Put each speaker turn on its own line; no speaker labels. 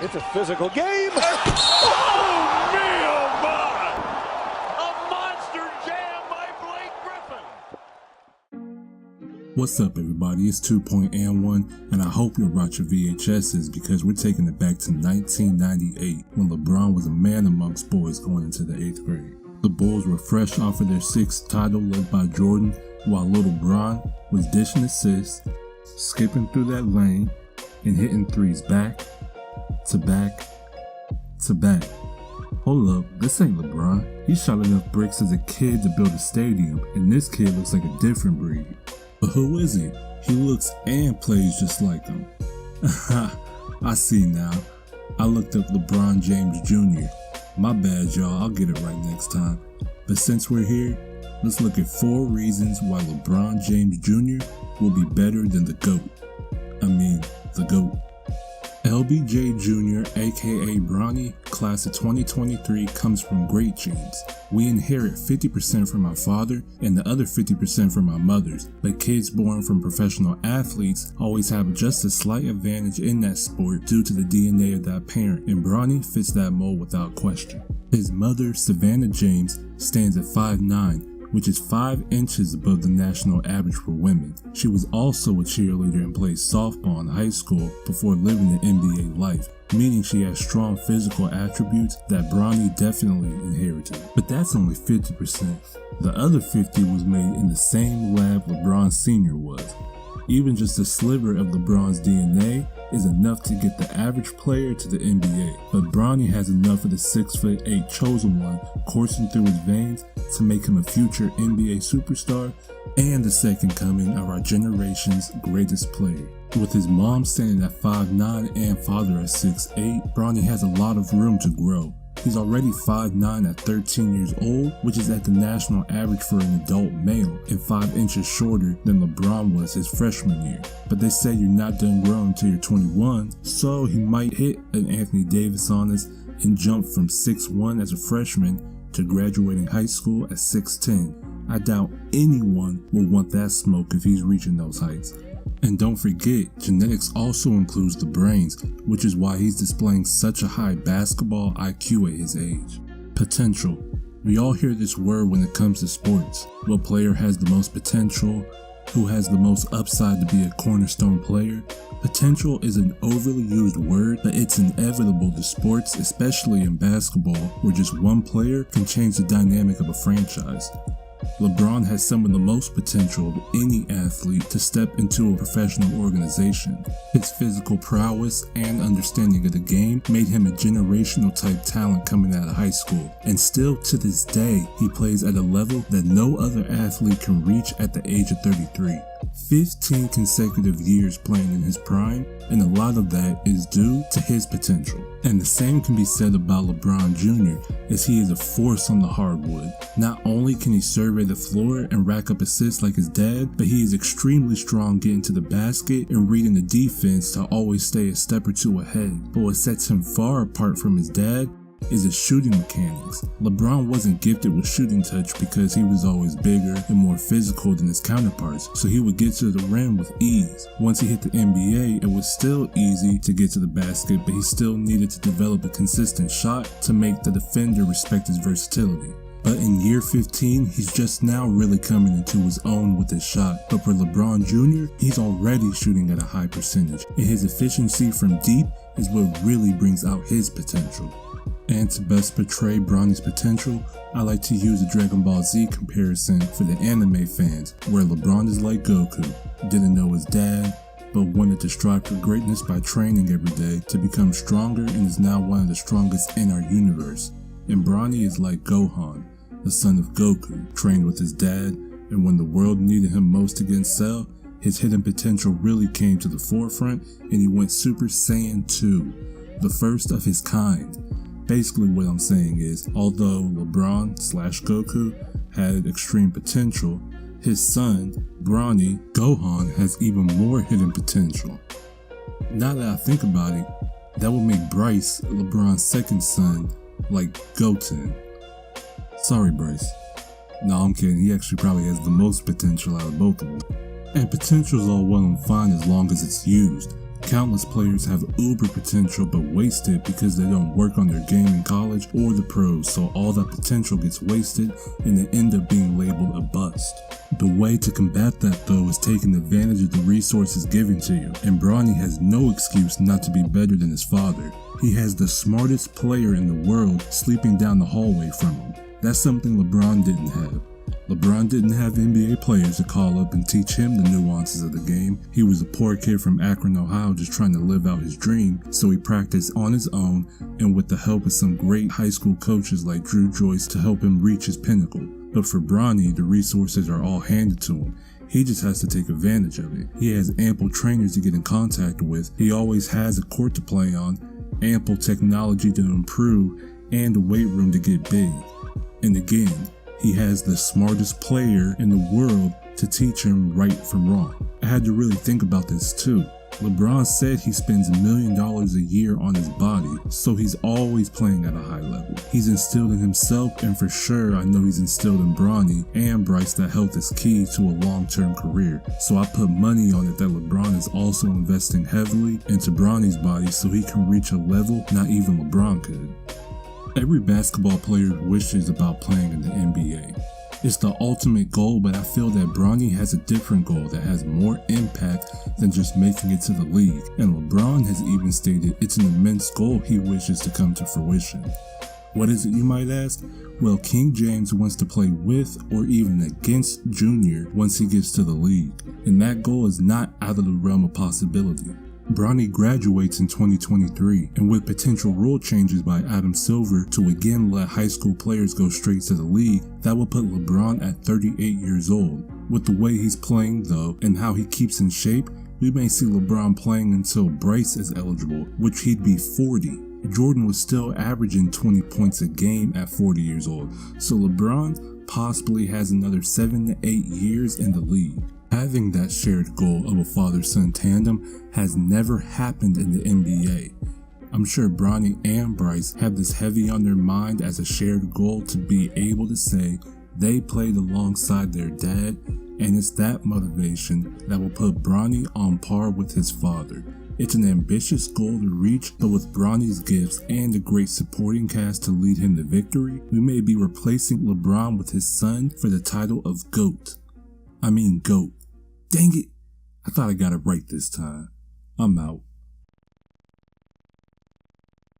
It's a physical game.
Oh, me, oh, my! A monster jam by Blake Griffin.
What's up, everybody? It's 2.1, and I hope you brought your VHSs because we're taking it back to 1998 when LeBron was a man amongst boys going into the 8th grade. The Bulls were fresh off of their 6th title led by Jordan, while little Bron was dishing assists, skipping through that lane, and hitting threes back to back to back. Hold up, this ain't LeBron. He shot enough bricks as a kid to build a stadium, and this kid looks like a different breed. But who is he? He looks and plays just like him. I see now. I looked up LeBron James Jr. My bad, y'all, I'll get it right next time. But since we're here, let's look at 4 reasons why LeBron James Jr. will be better than the GOAT. The GOAT. LBJ Jr., aka Bronny, class of 2023, comes from great genes. We inherit 50% from our father and the other 50% from our mothers, but kids born from professional athletes always have just a slight advantage in that sport due to the DNA of that parent, and Bronny fits that mold without question. His mother, Savannah James, stands at 5'9", which is 5 inches above the national average for women. She was also a cheerleader and played softball in high school before living the NBA life, meaning she has strong physical attributes that Bronny definitely inherited. But that's only 50%. The other 50 was made in the same lab LeBron Sr. was. Even just a sliver of LeBron's DNA is enough to get the average player to the NBA, but Bronny has enough of the 6'8" chosen one coursing through his veins to make him a future NBA superstar and the second coming of our generation's greatest player. With his mom standing at 5'9" and father at 6'8", Bronny has a lot of room to grow. He's already 5'9" at 13 years old, which is at the national average for an adult male, and 5 inches shorter than LeBron was his freshman year. But they say you're not done growing until you're 21, so he might hit an Anthony Davis on us and jump from 6'1" as a freshman to graduating high school at 6'10". I doubt anyone will want that smoke if he's reaching those heights. And don't forget, genetics also includes the brains, which is why he's displaying such a high basketball IQ at his age. Potential. We all hear this word when it comes to sports. What player has the most potential? Who has the most upside to be a cornerstone player? Potential is an overly used word, but it's inevitable to sports, especially in basketball, where just one player can change the dynamic of a franchise. LeBron has some of the most potential of any athlete to step into a professional organization. His physical prowess and understanding of the game made him a generational type talent coming out of high school, and still to this day, he plays at a level that no other athlete can reach at the age of 33. 15 consecutive years playing in his prime, and a lot of that is due to his potential. And the same can be said about LeBron Jr., as he is a force on the hardwood. Not only can he survey the floor and rack up assists like his dad, but he is extremely strong getting to the basket and reading the defense to always stay a step or two ahead. But what sets him far apart from his dad is his shooting mechanics. LeBron wasn't gifted with shooting touch because he was always bigger and more physical than his counterparts, so he would get to the rim with ease. Once he hit the NBA, it was still easy to get to the basket, but he still needed to develop a consistent shot to make the defender respect his versatility. But in year 15, he's just now really coming into his own with his shot. But for LeBron Jr., he's already shooting at a high percentage, and his efficiency from deep is what really brings out his potential. And to best portray Bronny's potential, I like to use a Dragon Ball Z comparison for the anime fans, where LeBron is like Goku, didn't know his dad, but wanted to strive for greatness by training every day to become stronger and is now one of the strongest in our universe. And Bronny is like Gohan, the son of Goku, trained with his dad, and when the world needed him most against Cell, his hidden potential really came to the forefront and he went Super Saiyan 2, the first of his kind. Basically what I'm saying is, although LeBron/Goku had extreme potential, his son, Bronny, Gohan, has even more hidden potential. Now that I think about it, that would make Bryce, LeBron's second son, like Goten. Sorry Bryce. No, I'm kidding, he actually probably has the most potential out of both of them. And potential is all well and fine as long as it's used. Countless players have uber potential but waste it because they don't work on their game in college or the pros, so all that potential gets wasted and they end up being labeled a bust. The way to combat that though is taking advantage of the resources given to you, and Bronny has no excuse not to be better than his father. He has the smartest player in the world sleeping down the hallway from him. That's something LeBron didn't have. LeBron didn't have NBA players to call up and teach him the nuances of the game. He was a poor kid from Akron, Ohio, just trying to live out his dream, so he practiced on his own and with the help of some great high school coaches like Drew Joyce to help him reach his pinnacle. But for Bronny, the resources are all handed to him. He just has to take advantage of it. He has ample trainers to get in contact with. He always has a court to play on, ample technology to improve, and a weight room to get big. And again, he has the smartest player in the world to teach him right from wrong. I had to really think about this too. LeBron said he spends $1 million a year on his body, so he's always playing at a high level. He's instilled in himself, and for sure I know he's instilled in Bronny and Bryce that health is key to a long-term career. So I put money on it that LeBron is also investing heavily into Bronny's body so he can reach a level not even LeBron could. Every basketball player wishes about playing in the NBA. It's the ultimate goal, but I feel that Bronny has a different goal that has more impact than just making it to the league, and LeBron has even stated it's an immense goal he wishes to come to fruition. What is it, you might ask? Well, King James wants to play with or even against Jr. once he gets to the league, and that goal is not out of the realm of possibility. Bronny graduates in 2023, and with potential rule changes by Adam Silver to again let high school players go straight to the league, that will put LeBron at 38 years old. With the way he's playing though, and how he keeps in shape, we may see LeBron playing until Bryce is eligible, which he'd be 40. Jordan was still averaging 20 points a game at 40 years old, so LeBron possibly has another 7 to 8 years in the league. Having that shared goal of a father-son tandem has never happened in the NBA. I'm sure Bronny and Bryce have this heavy on their mind as a shared goal to be able to say they played alongside their dad, and it's that motivation that will put Bronny on par with his father. It's an ambitious goal to reach, but with Bronny's gifts and a great supporting cast to lead him to victory, we may be replacing LeBron with his son for the title of GOAT. I mean GOAT. Dang it, I thought I got it right this time. I'm out.